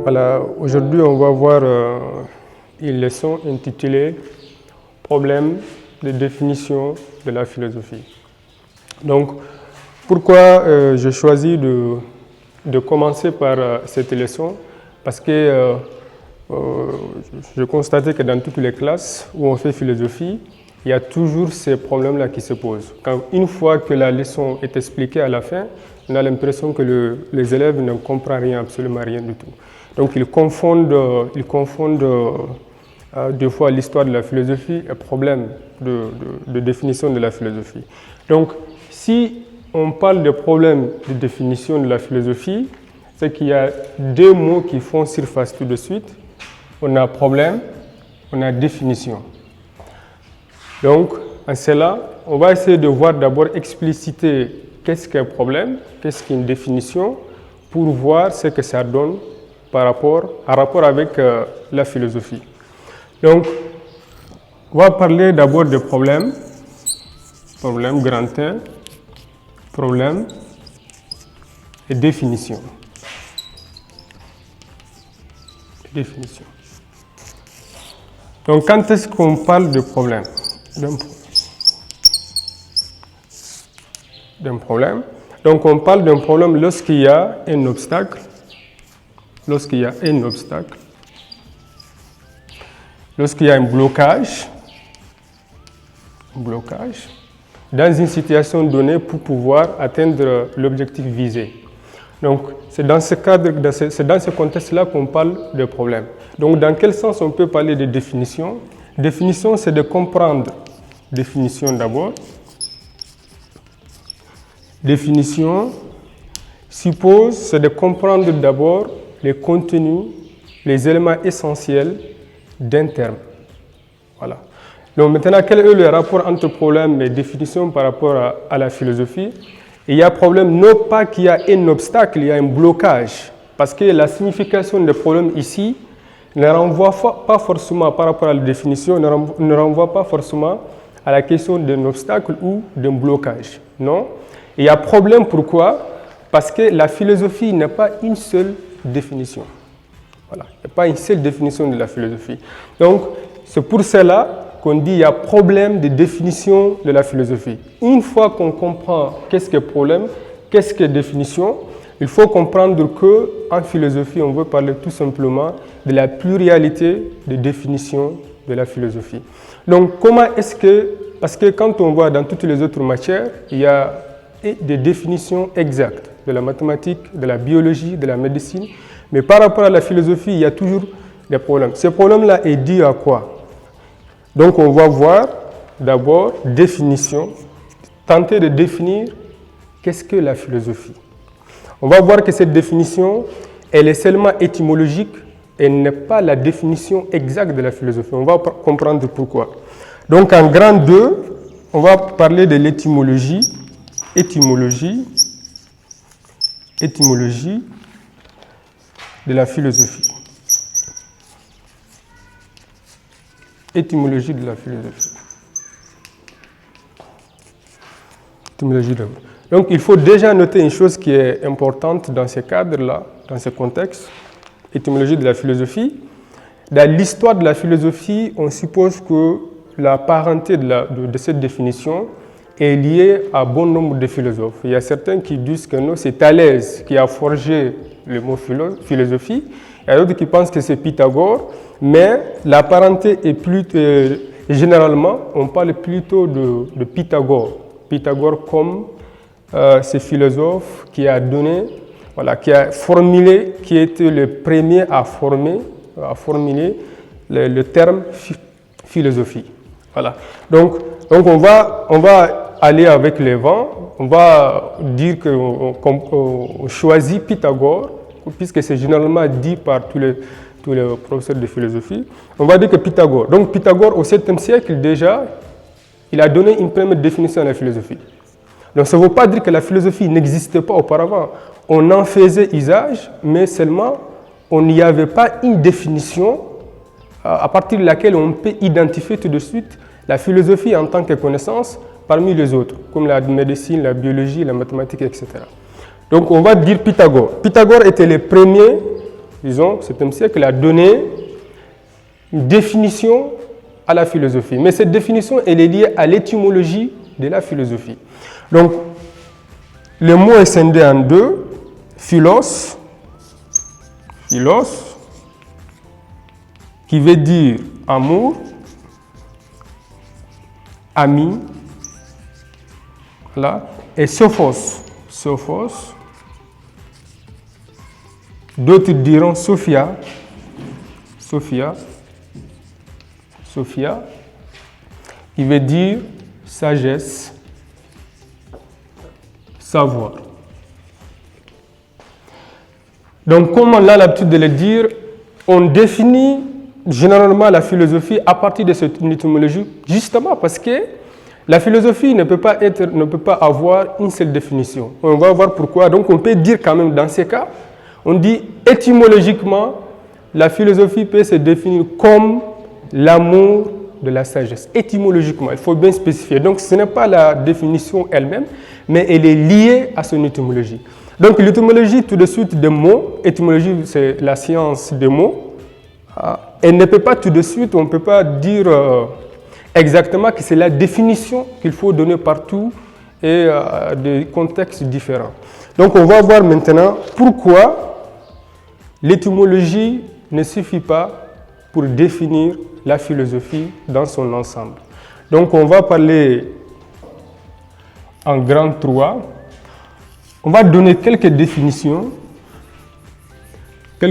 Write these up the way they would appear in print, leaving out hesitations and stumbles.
Voilà, aujourd'hui on va voir une leçon intitulée « Problème de définition de la philosophie ». Donc, pourquoi j'ai choisi de commencer par cette leçon? Parce que je constatais que dans toutes les classes où on fait philosophie, il y a toujours ces problèmes-là qui se posent. Une fois que la leçon est expliquée à la fin, on a l'impression que les élèves ne comprennent rien, absolument rien du tout. Donc ils confondent deux fois l'histoire de la philosophie et le problème de définition de la philosophie. Donc si on parle de problème de définition de la philosophie, c'est qu'il y a deux mots qui font surface tout de suite. On a problème, on a définition. Donc en cela, on va essayer de voir d'abord expliciter qu'est-ce qu'un problème, qu'est-ce qu'une définition, pour voir ce que ça donne en rapport avec la philosophie. Donc, on va parler d'abord de problème grand 1, problème et définition. Définition. Donc, quand est-ce qu'on parle de problème? D'un problème. Donc, on parle d'un problème lorsqu'il y a un obstacle. Lorsqu'il y a un blocage dans une situation donnée pour pouvoir atteindre l'objectif visé. Donc, c'est dans ce cadre, c'est dans ce contexte-là qu'on parle de problème. Donc, dans quel sens on peut parler de définition? Définition, c'est de comprendre. Définition d'abord. Définition suppose, c'est de comprendre d'abord les contenus, les éléments essentiels d'un terme. Voilà. Donc maintenant, quel est le rapport entre problème et définition par rapport à la philosophie? Il y a problème, non pas qu'il y a un obstacle, il y a un blocage. Parce que la signification des problèmes ici ne renvoie pas forcément par rapport à la définition, ne renvoie pas forcément à la question d'un obstacle ou d'un blocage. Non. Il y a problème, pourquoi? Parce que la philosophie n'a pas une seule définition. Voilà. Il n'y a pas une seule définition de la philosophie. Donc, c'est pour cela qu'on dit qu'il y a problème de définition de la philosophie. Une fois qu'on comprend qu'est-ce que problème, qu'est-ce que définition, il faut comprendre qu'en philosophie, on veut parler tout simplement de la pluralité de définitions de la philosophie. Donc, comment est-ce que, parce que quand on voit dans toutes les autres matières, il y a des définitions exactes de la mathématique, de la biologie, de la médecine, mais par rapport à la philosophie, il y a toujours des problèmes. Ce problème-là est dû à quoi? Donc on va voir d'abord définition, tenter de définir qu'est-ce que la philosophie. On va voir que cette définition, elle est seulement étymologique, elle n'est pas la définition exacte de la philosophie. On va comprendre pourquoi. Donc en grand 2, on va parler de l'étymologie. Étymologie de la philosophie. Étymologie de la philosophie. Étymologie de... Donc, il faut déjà noter une chose qui est importante dans ce cadre-là, dans ce contexte. Étymologie de la philosophie. Dans l'histoire de la philosophie, on suppose que la parenté de cette définition est liée à bon nombre de philosophes. Il y a certains qui disent que non, c'est Thalès qui a forgé le mot philosophie. Il y a d'autres qui pensent que c'est Pythagore, mais la parenté est plus... généralement, on parle plutôt de Pythagore. Pythagore comme ce philosophe qui a donné, voilà, qui a formulé, qui était le premier à formuler le terme philosophie. Voilà. Donc on va aller avec les vents, on va dire qu'on choisit Pythagore, puisque c'est généralement dit par tous les professeurs de philosophie. On va dire que Pythagore. Donc Pythagore, au 7e siècle déjà, il a donné une première définition à la philosophie. Donc ça ne veut pas dire que la philosophie n'existait pas auparavant. On en faisait usage, mais seulement on n'y avait pas une définition à partir de laquelle on peut identifier tout de suite la philosophie en tant que connaissance parmi les autres, comme la médecine, la biologie, la mathématique, etc. Donc on va dire Pythagore. Pythagore était le premier disons, au 7e siècle, a donné une définition à la philosophie. Mais cette définition, elle est liée à l'étymologie de la philosophie. Donc, le mot est scindé en deux. Philos, qui veut dire amour, ami, voilà, et sophos, d'autres diront Sophia, qui veut dire sagesse, savoir. Donc, comme on a l'habitude de le dire, on définit généralement la philosophie à partir de cette étymologie, justement parce que la philosophie ne peut pas avoir une seule définition. On va voir pourquoi. Donc, on peut dire quand même dans ces cas, on dit étymologiquement, la philosophie peut se définir comme l'amour de la sagesse. Étymologiquement, il faut bien spécifier. Donc, ce n'est pas la définition elle-même, mais elle est liée à son étymologie. Donc, l'étymologie, tout de suite, des mots, étymologie, c'est la science des mots. Elle ne peut pas tout de suite, on ne peut pas dire exactement que c'est la définition qu'il faut donner partout et des contextes différents. Donc, on va voir maintenant pourquoi l'étymologie ne suffit pas pour définir la philosophie dans son ensemble. Donc, on va parler en grand 3. On va donner quelques définitions de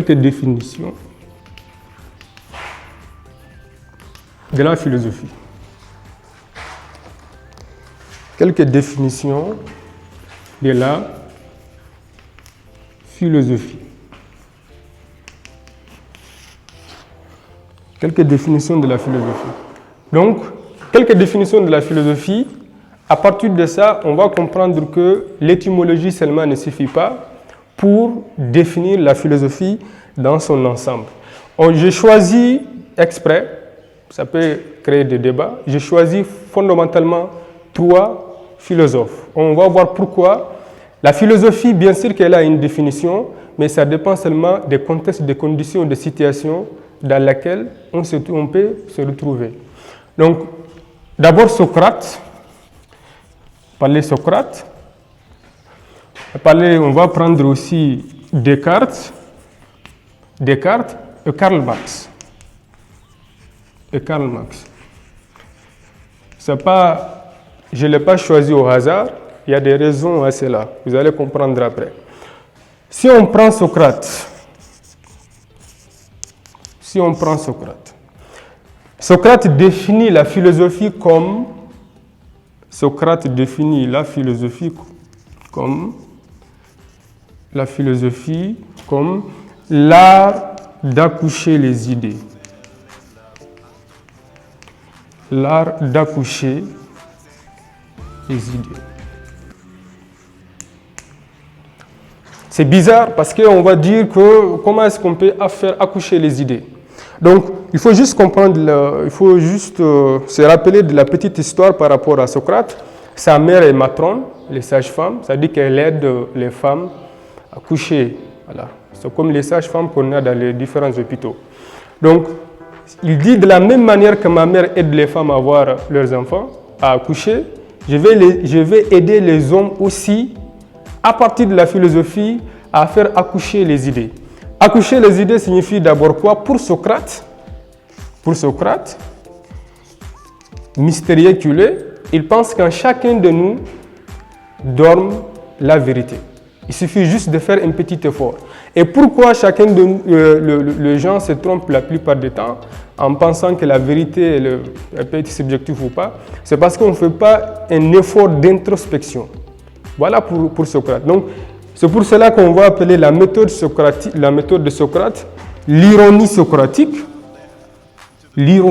la philosophie. Quelques définitions de la philosophie. Quelques définitions de la philosophie. Donc, quelques définitions de la philosophie. À partir de ça, on va comprendre que l'étymologie seulement ne suffit pas pour définir la philosophie dans son ensemble. J'ai choisi exprès, ça peut créer des débats, j'ai choisi fondamentalement 3 philosophes. On va voir pourquoi. La philosophie, bien sûr qu'elle a une définition, mais ça dépend seulement des contextes, des conditions, des situations dans lesquelles on peut se retrouver. Donc, d'abord Socrate. On va prendre aussi Descartes et Karl Marx. Je ne l'ai pas choisi au hasard, il y a des raisons à cela, vous allez comprendre après. Si on prend Socrate, Socrate définit la philosophie comme l'art d'accoucher les idées. C'est bizarre parce qu'on va dire que comment est-ce qu'on peut faire accoucher les idées. Donc, il faut juste comprendre, se rappeler de la petite histoire par rapport à Socrate. Sa mère est matrone, les sages-femmes, c'est-à-dire qu'elle aide les femmes à coucher. Voilà. C'est comme les sages-femmes qu'on a dans les différents hôpitaux. Donc, il dit de la même manière que ma mère aide les femmes à avoir leurs enfants, à accoucher, je vais aider les hommes aussi, à partir de la philosophie, à faire accoucher les idées. Accoucher les idées signifie d'abord quoi? Pour Socrate, mystérieux qu'il est, il pense qu'en chacun de nous dorme la vérité. Il suffit juste de faire un petit effort. Et pourquoi chacun de nous, les gens se trompent la plupart du temps en pensant que la vérité elle peut être subjective ou pas? C'est parce qu'on ne fait pas un effort d'introspection. Voilà pour Socrate. Donc, c'est pour cela qu'on va appeler la méthode de Socrate l'ironie socratique. L'ironie